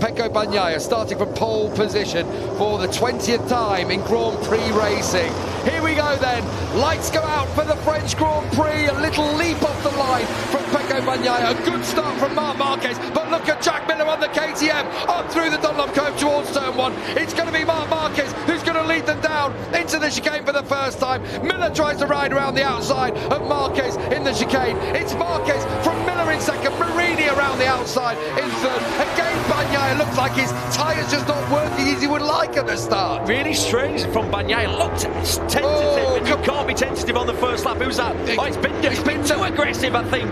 Pecco Bagnaia starting from pole position for the 20th time in Grand Prix racing. Here we go then. Lights go out for the French Grand Prix. A little leap off the line from Pecco Bagnaia. A good start from Márquez. But look at Jack Miller on the KTM. Up through the Dunlop curve towards turn one. It's going to be Márquez who's going to lead them down into the chicane for the first time. Miller tries to ride around the outside of Márquez in the chicane. It's Márquez from Miller in second. Marini around the outside in third. Again, Bagnaia looks like his tyres just not working as he would like at the start. Really strange from Bagnaia. Looked tentative, and you can't be tentative on the first lap. Who's that? Oh, it's Binder. He's been too aggressive, I think.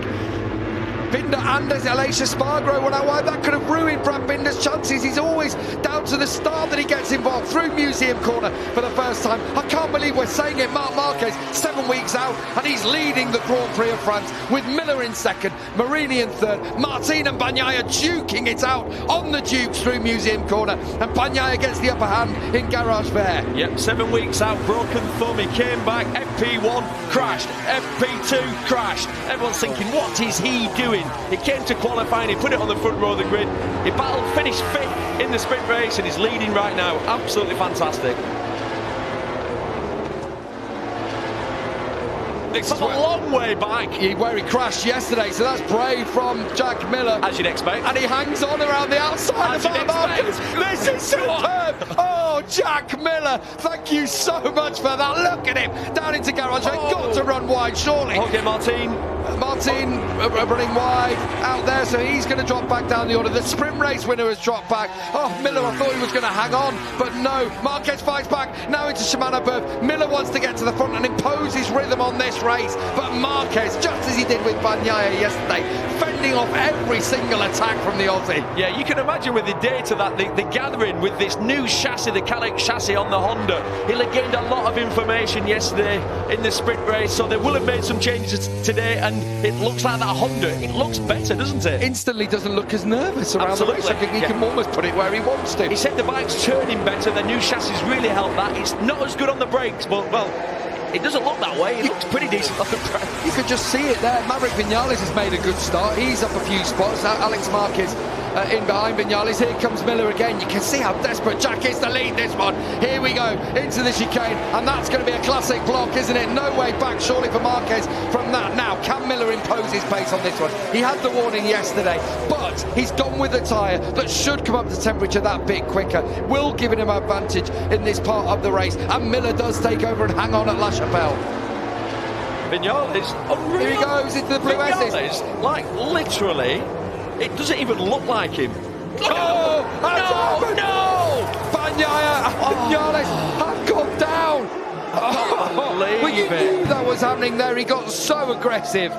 Binder and Aleix Espargaro went out wide. That could have ruined Brad Binder's chances. He's always down to the start that he gets involved through Museum Corner for the first time. I can't believe we're saying it. Márquez 7 weeks out and he's leading the Grand Prix of France with Miller in second, Marini in third, Martin and Bagnaia duking it out on the Dukes through Museum Corner, and Bagnaia gets the upper hand in Garage Vert. Yep, 7 weeks out, broken thumb. He came back, FP1 crashed, FP2 crashed. Everyone's thinking, what is he doing? He came to qualifying, he put it on the front row of the grid. He battled, finished 5th in the sprint race, and he's leading right now. Absolutely fantastic. It's a long way back. Where he crashed yesterday, so that's brave from Jack Miller. As you'd expect. And he hangs on around the outside of Márquez. This is superb. Oh, Jack Miller, thank you so much for that. Look at him, down into Garage. Got to run wide, surely. Okay, Martin running wide out there, so he's going to drop back down the order. The sprint race winner has dropped back. Oh, Miller, I thought he was going to hang on, but no. Márquez fights back, now into Shimano Berth. Miller wants to get to the front and impose his rhythm on this race, but Márquez, just as he did with Bagnaia yesterday, fending off every single attack from the Aussie. Yeah, you can imagine with the data that the gathering with this new chassis, the Calic chassis on the Honda, he'll have gained a lot of information yesterday in the sprint race, so they will have made some changes today, and it looks like that Honda, it looks better, doesn't it? Instantly doesn't look as nervous around the race. I think he can almost put it where he wants to. He said the bike's turning better, the new chassis really helped that. It's not as good on the brakes, but, well, it doesn't look that way. It looks pretty decent on the brakes. You could just see it there. Maverick Viñales has made a good start. He's up a few spots. Alex Márquez in behind Viñales. Here comes Miller again. You can see how desperate Jack is to lead this one. Here we go into the chicane, and that's going to be a classic block, isn't it? No way back surely for Márquez from that. Now, can Miller impose his pace on this one? He had the warning yesterday, but he's gone with a tyre that should come up to temperature that bit quicker. Will give him advantage in this part of the race, and Miller does take over and hang on at La Chapelle. Viñales, unreal. Here he goes into the blue S's. Like, literally, it doesn't even look like him. No! Bagnaia and Viñales have gone down. We knew that was happening there. He got so aggressive.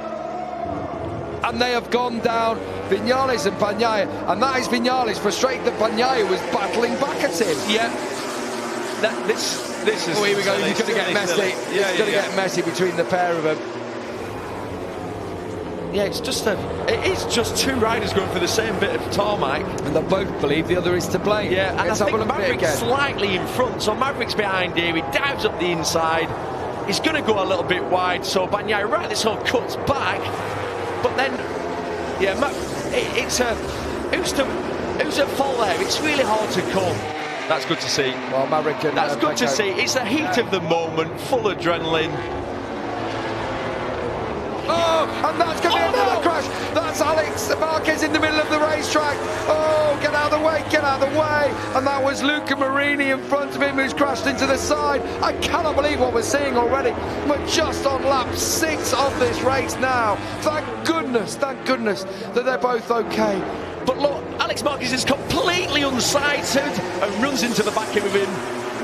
And they have gone down, Viñales and Bagnaia. And that is Viñales frustrated that Bagnaia was battling back at him. Yeah. This is. Oh, here we go. He's going to get messy. It's going to get messy between the pair of them. Yeah, it's just two riders going for the same bit of tarmac, and they both believe the other is to blame. Yeah, and I think Maverick's slightly in front, so Maverick's behind here. He dives up the inside. He's going to go a little bit wide, so Bagnaia right this whole cuts back, but then yeah, it's a who's at fault there? It's really hard to call. That's good to see. Well, Maverick and that's good to see. It's the heat of the moment, full adrenaline. Oh, and that's going to be another crash. That's Alex Márquez in the middle of the racetrack. Oh, get out of the way, get out of the way. And that was Luca Marini in front of him who's crashed into the side. I cannot believe what we're seeing already. We're just on lap 6 of this race now. Thank goodness that they're both okay. But look, Alex Márquez is completely unsighted and runs into the back of him.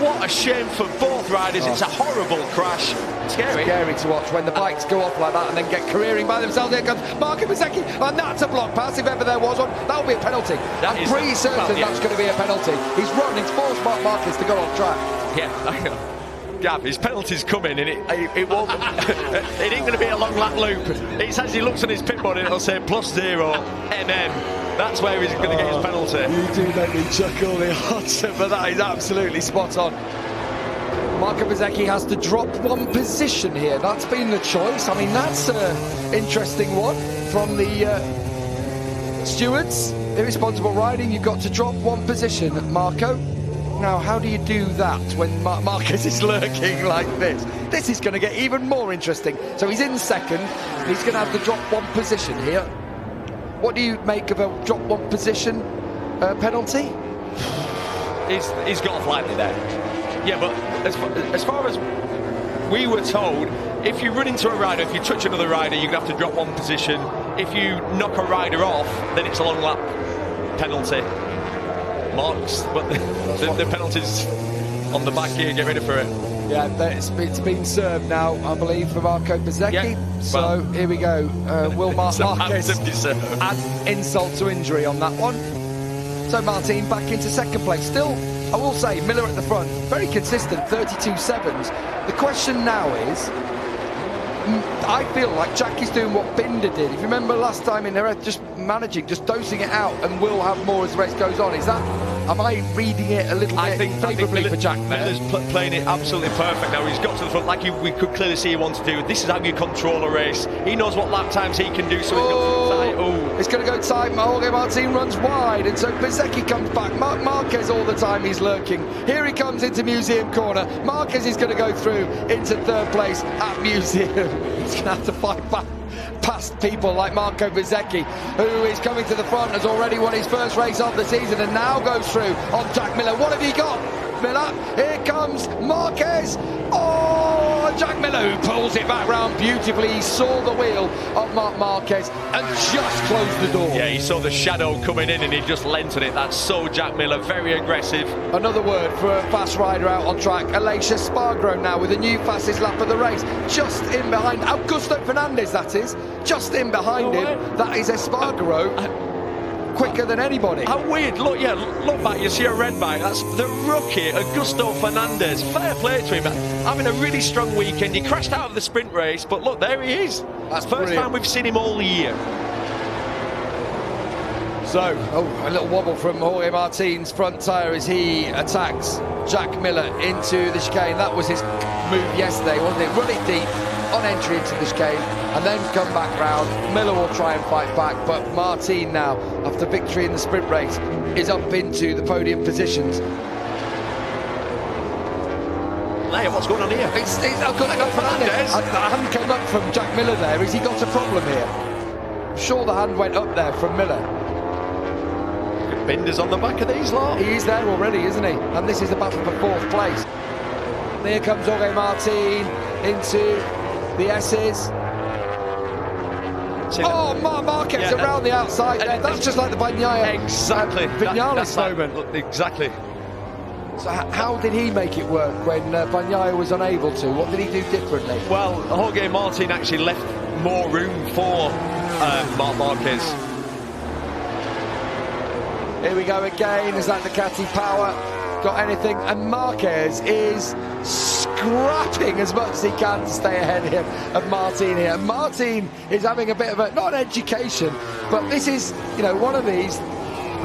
What a shame for both riders. It's a horrible crash. Scary. Scary to watch when the bikes go off like that and then get careering by themselves. Here comes Bezzecchi, and that's a block pass if ever there was one. That will be a penalty. I'm pretty certain that's going to be a penalty. He's running, it's forced Márquez to go off track. Yeah, I know. Gav, his penalty's coming, and it won't. It ain't going to be a long lap loop. It's as he looks on his pit board, and it'll say +0 mm. That's where he's going to get his penalty. You do make me chuckle, the answer, but that is absolutely spot on. Marco Bezzecchi has to drop one position here. That's been the choice. I mean, that's an interesting one from the Stewards, irresponsible riding, you've got to drop one position, Marco. Now, how do you do that when Marquez is lurking like this? This is going to get even more interesting. So he's in second, he's going to have to drop one position here. What do you make of a drop one position penalty? He's got off lightly there. Yeah, but as far as we were told, if you run into a rider, if you touch another rider, you're going to have to drop one position. If you knock a rider off, then it's a long lap penalty. Marks, but the penalty's on the back here, get ready for it. Yeah, it's been served now, I believe, for Marco Bezzecchi. Yeah, so here we go. Will Marquez add insult to injury on that one? So Martin back into second place. Still, I will say, Miller at the front, very consistent, 32.7s. The question now is, I feel like Jack is doing what Binder did. If you remember last time in there, just managing, just dosing it out, and will have more as the race goes on. Is that, am I reading it a little bit favourably for Jack there? Miller's playing it absolutely perfect now. He's got to the front like we could clearly see he wants to do. This is how you control a race. He knows what lap times he can do, so he's got to tight. Oh, it's going to go tight. Jorge Martin runs wide, and so Bezzecchi comes back. Marquez all the time, he's lurking. Here he comes into Museum Corner. Marquez is going to go through into third place at Museum. He's going to have to fight back past people like Marco Bezzecchi, who is coming to the front, has already won his first race of the season and now goes through on Jack Miller. What have you got, Miller? Here comes Marquez. Oh, Jack Miller, who pulls it back round beautifully. He saw the wheel of Marquez and just closed the door. Yeah, he saw the shadow coming in and he just leant on it. That's so Jack Miller, very aggressive. Another word for a fast rider out on track. Alicia Spargro now with the new fastest lap of the race. Just in behind Augusto Fernandez, that is. Just in behind him. That is Espargaro. Quicker than anybody. How weird. Look, yeah, look back, you see a red bike. That's the rookie, Augusto Fernandez. Fair play to him. Having a really strong weekend. He crashed out of the sprint race, but look, there he is. That's first time we've seen him all year. So, a little wobble from Jorge Martin's front tyre as he attacks Jack Miller into the chicane. That was his move yesterday, wasn't it? Run it deep on entry into the chicane and then come back round. Miller will try and fight back, but Martin now, after victory in the sprint race, is up into the podium positions. Leia, what's going on here? I've got to go Fernandez. The hand came up from Jack Miller there. Has he got a problem here? I'm sure the hand went up there from Miller. Binder's on the back of these lot. He is there already, isn't he? And this is a battle for fourth place. Here comes Jorge Martin into the S's. Oh, Marquez around the outside there. That's just like the Bagnaia. Exactly. Vinales moment. Like, exactly. So how did he make it work when Bagnaia was unable to? What did he do differently? Well, Jorge Martin actually left more room for Marquez. Here we go again. Is that Ducati power? Got anything? And Marquez is scrapping as much as he can to stay ahead of Martin here. Martin is having a bit of not an education, but this is, one of these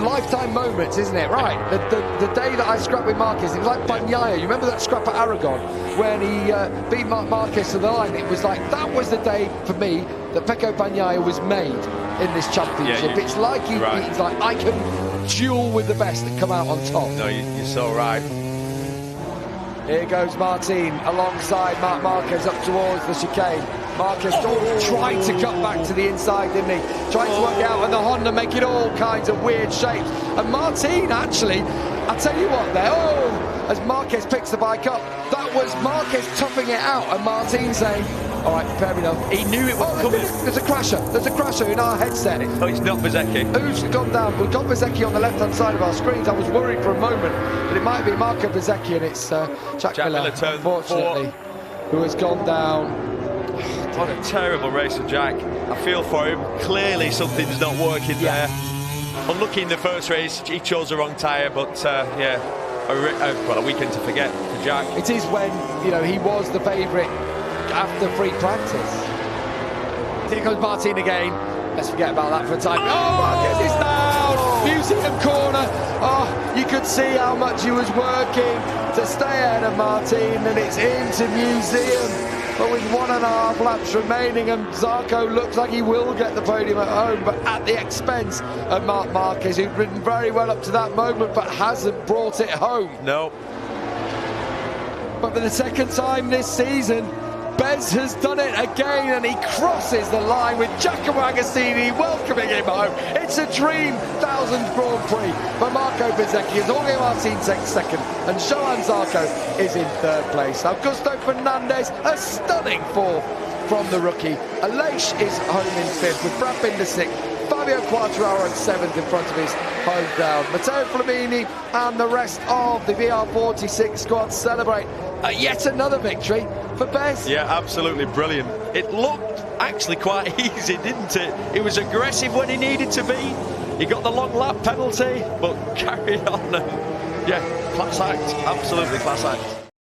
lifetime moments, isn't it? Right, the day that I scrapped with Marquez, it was like Bagnaia. You remember that scrap at Aragon when he beat Marquez to the line? It was like, that was the day for me that Pecco Bagnaia was made in this championship. It's like he's like, I can duel with the best and come out on top. No, you're so right. Here goes Martin alongside Marquez up towards the chicane. Marquez tried to cut back to the inside, didn't he? Tried to work out on the Honda, making all kinds of weird shapes. And Martin, actually, I tell you what there, as Marquez picks the bike up, that was Marquez toughing it out and Martin saying, all right, fair enough. He knew it was coming. There's a crasher in our headset. Oh, it's not Bezzecchi. Who's gone down? We've got Bezzecchi on the left-hand side of our screens. I was worried for a moment, but it might be Marco Bezzecchi, and it's Jack Miller, unfortunately, who has gone down. What a terrible race of Jack. I feel for him. Clearly something's not working there. Unlucky in the first race, he chose the wrong tyre, but a weekend to forget for Jack. It is when, he was the favourite after free practice. Here comes Martin again. Let's forget about that for a time. Oh, Marquez is down! Museum corner. Oh, you could see how much he was working to stay ahead of Martin, and it's into Museum. but with 1.5 laps remaining, and Zarco looks like he will get the podium at home, but at the expense of Márquez, who'd ridden very well up to that moment, but hasn't brought it home. No. But for the second time this season, Bez has done it again, and he crosses the line with Giacomo Agostini welcoming him home. It's a dream 1000th Grand Prix for Marco Bezzecchi as Jorge Martin takes second, and Johan Zarco is in third place. Augusto Fernandez, a stunning fourth from the rookie. Aleix is home in fifth, with Brad Binder sixth. Fabio Quartararo in seventh in front of his home crowd. Matteo Flamini and the rest of the VR46 squad celebrate yet another victory for Bez. Yeah, absolutely brilliant. It looked actually quite easy, didn't it? He was aggressive when he needed to be. He got the long lap penalty, but carried on. And yeah, class act, absolutely class act.